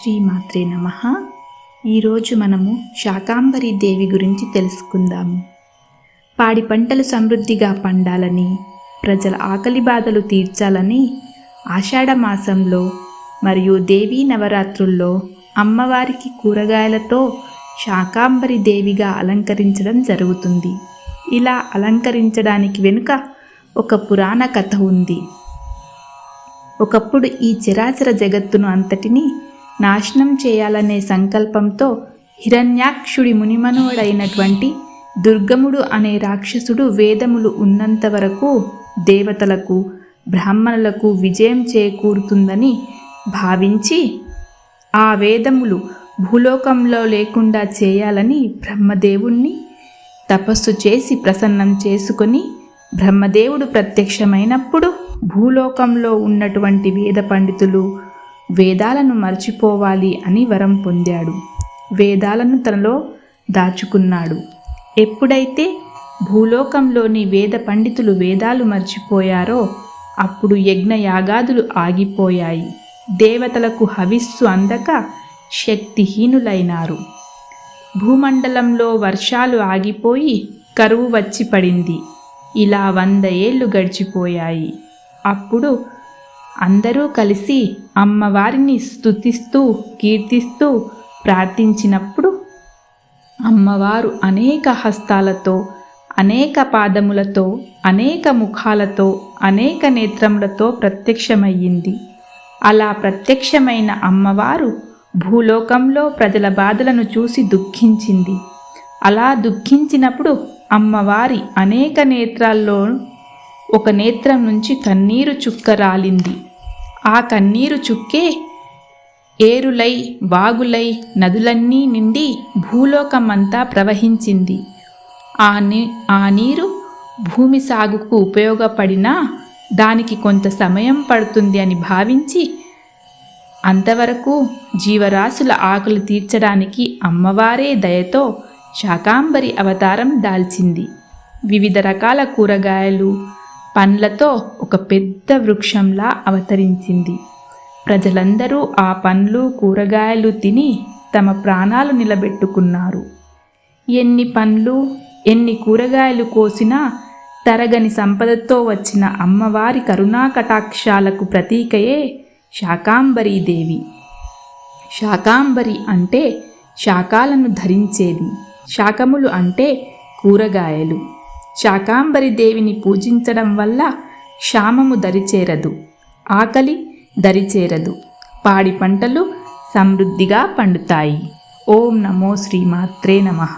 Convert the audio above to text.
శ్రీమాత్రే నమః. ఈరోజు మనము శాకాంబరి దేవి గురించి తెలుసుకుందాము. పాడి పంటలు సమృద్ధిగా పండాలని, ప్రజల ఆకలి బాధలు తీర్చాలని ఆషాఢ మాసంలో మరియు దేవీ నవరాత్రుల్లో అమ్మవారికి కూరగాయలతో శాకాంబరి దేవిగా అలంకరించడం జరుగుతుంది. ఇలా అలంకరించడానికి వెనుక ఒక పురాణ కథ ఉంది. ఒకప్పుడు ఈ చరాచర జగత్తును అంతటినీ నాశనం చేయాలనే సంకల్పంతో హిరణ్యాక్షుడి మునిమనువడైనటువంటి దుర్గముడు అనే రాక్షసుడు వేదములు ఉన్నంత వరకు దేవతలకు, బ్రాహ్మణులకు విజయం చేకూరుతుందని భావించి ఆ వేదములు భూలోకంలో లేకుండా చేయాలని బ్రహ్మదేవుణ్ణి తపస్సు చేసి ప్రసన్నం చేసుకొని బ్రహ్మదేవుడు ప్రత్యక్షమైనప్పుడు భూలోకంలో ఉన్నటువంటి వేద పండితులు వేదాలను మర్చిపోవాలి అని వరం పొందాడు. వేదాలను తనలో దాచుకున్నాడు. ఎప్పుడైతే భూలోకంలోని వేద పండితులు వేదాలు మర్చిపోయారో అప్పుడు యజ్ఞ యాగాదులు ఆగిపోయాయి. దేవతలకు హవిస్సు అందక శక్తిహీనులైనారు. భూమండలంలో వర్షాలు ఆగిపోయి కరువు వచ్చి పడింది. ఇలా 100 ఏళ్ళు గడిచిపోయాయి. అప్పుడు అందరూ కలిసి అమ్మవారిని స్తుతిస్తూ కీర్తిస్తూ ప్రార్థించినప్పుడు అమ్మవారు అనేక హస్తాలతో, అనేక పాదములతో, అనేక ముఖాలతో, అనేక నేత్రములతో ప్రత్యక్షమయ్యింది. అలా ప్రత్యక్షమైన అమ్మవారు భూలోకంలో ప్రజల బాధలను చూసి దుఃఖించింది. అలా దుఃఖించినప్పుడు అమ్మవారి అనేక నేత్రాల్లో ఒక నేత్రం నుంచి కన్నీరు చుక్క రాలింది. ఆ కన్నీరు చుక్కే ఏరులై, వాగులై, నదులన్నీ నిండి భూలోకమంతా ప్రవహించింది. ఆ నీరు భూమి సాగుకు ఉపయోగపడినా దానికి కొంత సమయం పడుతుంది అని భావించి అంతవరకు జీవరాశుల ఆకలి తీర్చడానికి అమ్మవారే దయతో శాకాంబరి అవతారం దాల్చింది. వివిధ రకాల కూరగాయలు, పండ్లతో ఒక పెద్ద వృక్షంలా అవతరించింది. ప్రజలందరూ ఆ పండ్లు, కూరగాయలు తిని తమ ప్రాణాలు నిలబెట్టుకున్నారు. ఎన్ని పండ్లు, ఎన్ని కూరగాయలు కోసినా తరగని సంపదతో వచ్చిన అమ్మవారి కరుణా కటాక్షాలకు ప్రతీకయే శాకాంబరీ దేవి. శాకాంబరి అంటే శాకాలను ధరించేది. శాకములు అంటే కూరగాయలు. శాకాంబరి దేవిని పూజించడం వల్ల క్షామము దరిచేరదు, ఆకలి దరిచేరదు, పాడి పంటలు సమృద్ధిగా పండుతాయి. ఓం నమో శ్రీమాత్రే నమః.